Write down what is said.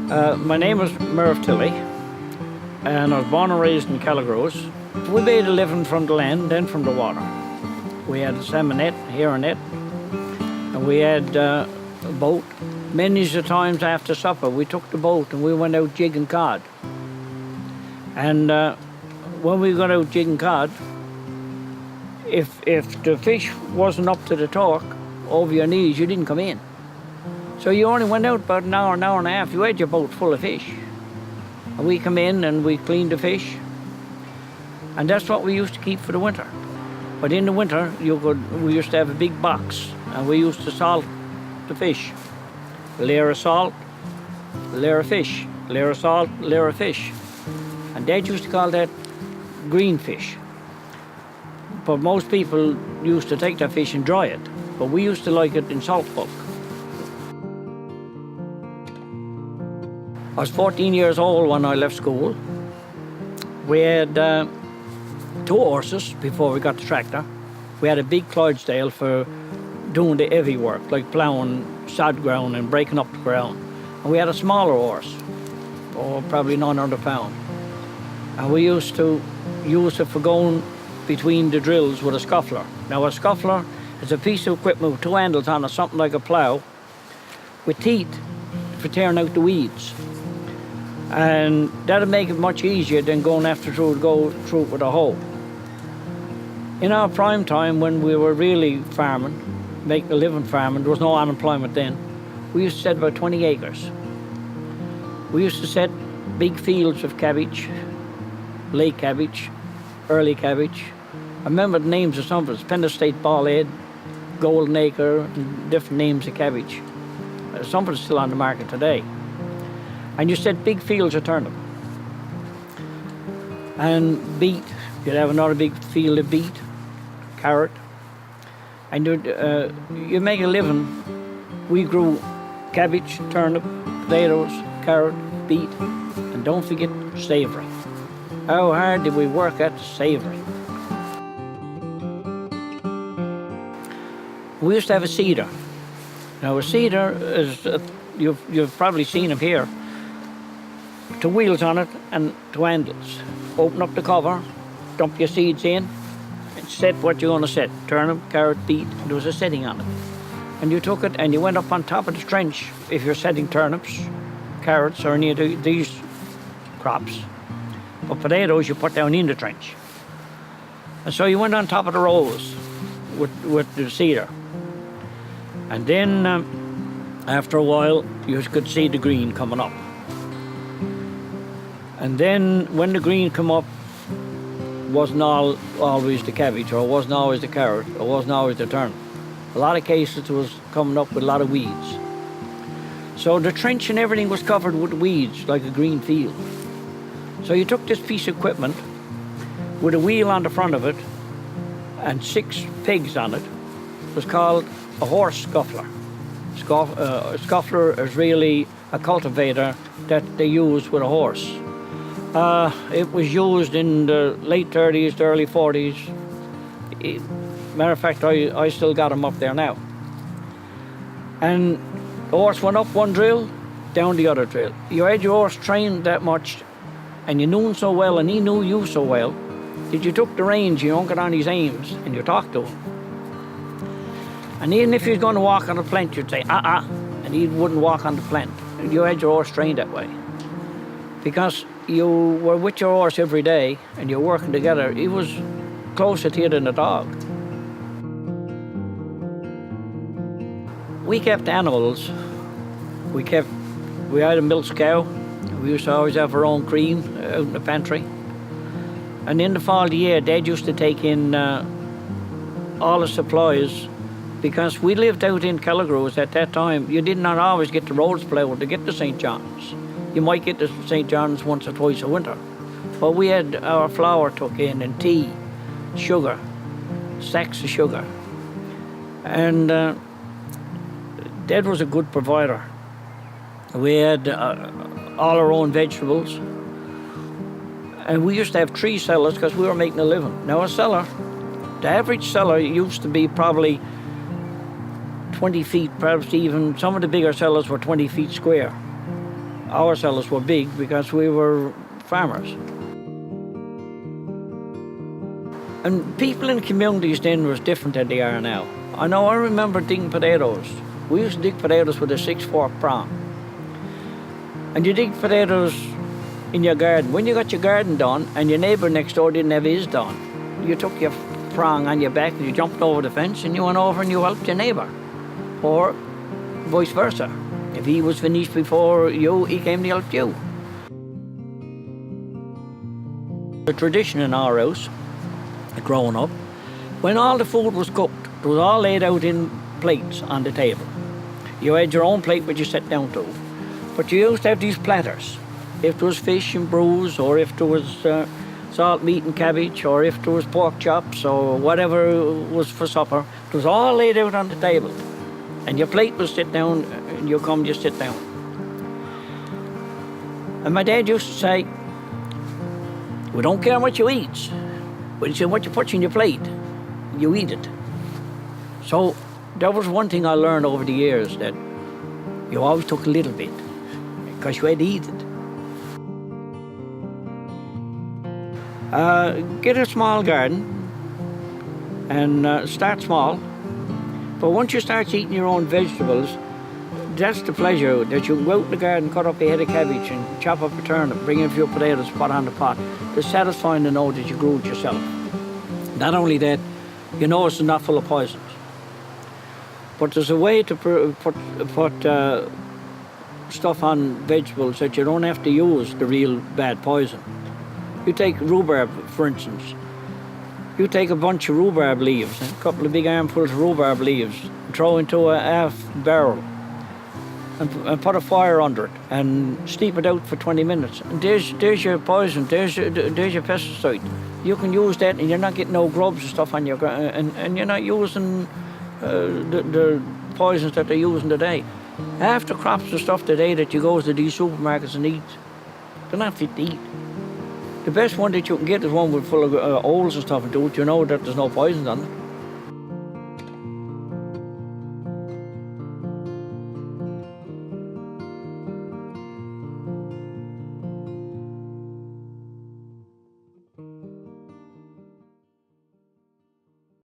My name is Merv Tilley, and I was born and raised in Calagros. We made a living from the land, then from the water. We had a salmon net, herring net, and we had a boat. Many of the times after supper, we took the boat and we went out jigging cod. And when we got out jigging cod, if the fish wasn't up to the torque over your knees, you didn't come in. So you only went out about an hour and a half. You had your boat full of fish. And we come in and we cleaned the fish. And that's what we used to keep for the winter. But in the winter, we used to have a big box, and we used to salt the fish. A layer of salt, a layer of fish, a layer of salt, a layer of fish. And Dad used to call that green fish. But most people used to take that fish and dry it. But we used to like it in salt bulk. I was 14 years old when I left school. We had 2 horses before we got the tractor. We had a big Clydesdale for doing the heavy work, like ploughing sod ground and breaking up the ground. And we had a smaller horse, probably 900 pounds. And we used to use it for going between the drills with a scuffler. Now a scuffler is a piece of equipment with 2 handles on it, something like a plough, with teeth for tearing out the weeds. And that'd make it much easier than go through it with a hoe. In our prime time, when we were really farming, making a living farming, there was no unemployment then, we used to set about 20 acres. We used to set big fields of cabbage, late cabbage, early cabbage. I remember the names of some of it: Penn State Ballhead, Golden Acre, and different names of cabbage. Some of it's still on the market today. And you set big fields of turnip. And beet, you'd have another big field of beet, carrot. And you'd make a living. We grew cabbage, turnip, potatoes, carrot, beet, and don't forget savoury. How hard did we work at savoury? We used to have a cedar. Now a cedar is, you've probably seen them here. 2 wheels on it and 2 handles. Open up the cover, dump your seeds in, and set what you're going to set. Turnip, carrot, beet, and there was a setting on it. And you took it and you went up on top of the trench if you're setting turnips, carrots, or any of these crops. But potatoes you put down in the trench. And so you went on top of the rows with the cedar. And then after a while you could see the green coming up. And then when the green come up, wasn't always the cabbage, or wasn't always the carrot, or wasn't always the turnip. A lot of cases it was coming up with a lot of weeds. So the trench and everything was covered with weeds, like a green field. So you took this piece of equipment with a wheel on the front of it and 6 pegs on it. It was called a horse scuffler. A scuffler is really a cultivator that they use with a horse. It was used in the late 30s to early 40s. Matter of fact, I still got them up there now. And the horse went up one drill, down the other drill. You had your horse trained that much, and you knew him so well, and he knew you so well, that you took the reins, you hung it on his aims, and you talked to him. And even if he was going to walk on the plant, you'd say, and he wouldn't walk on the plant. And you had your horse trained that way. Because you were with your horse every day, and you're working together. He was closer to you than a dog. We kept animals. We had a milk cow. We used to always have our own cream out in the pantry. And in the fall of the year, Dad used to take in all the supplies, because we lived out in Calagros at that time. You did not always get the roads plowed to get to St. John's. You might get to St. John's once or twice a winter. But we had our flour took in, and tea, sugar, sacks of sugar. And Dad was a good provider. We had all our own vegetables. And we used to have 3 cellars because we were making a living. Now a cellar, the average cellar used to be probably 20 feet, perhaps even some of the bigger cellars were 20 feet square. ourselves were big because we were farmers. And people in the communities then was different than they are now. I remember digging potatoes. We used to dig potatoes with a 6-fork prong. And you dig potatoes in your garden. When you got your garden done and your neighbour next door didn't have his done, you took your prong on your back and you jumped over the fence and you went over and you helped your neighbour. Or vice versa. If he was finished before you, he came to help you. The tradition in our house, growing up, when all the food was cooked, it was all laid out in plates on the table. You had your own plate which you sat down to. But you used to have these platters. If there was fish and brews, or if there was salt meat and cabbage, or if there was pork chops, or whatever was for supper, it was all laid out on the table. And your plate was sit down, and you come just sit down. And my dad used to say, we don't care what you eat. But he said, what you put in your plate, you eat it. So that was one thing I learned over the years, that you always took a little bit, because you had to eat it. Get a small garden and start small. But once you start eating your own vegetables, that's the pleasure, that you can go out in the garden, cut up a head of cabbage and chop up a turnip, bring in a few potatoes, put on the pot. It's satisfying to know that you grew it yourself. Not only that, you know it's not full of poisons. But there's a way to put stuff on vegetables that you don't have to use the real bad poison. You take rhubarb, for instance. You take a bunch of rhubarb leaves, a couple of big armfuls of rhubarb leaves, throw into a half barrel, and put a fire under it, and steep it out for 20 minutes. And there's your poison, there's your pesticide. You can use that, and you're not getting no grubs and stuff on your ground, and you're not using the poisons that they're using today. Half the crops and stuff today that you go to these supermarkets and eat, they're not fit to eat. The best one that you can get is one with full of holes and stuff into it. You know that there's no poisons on it.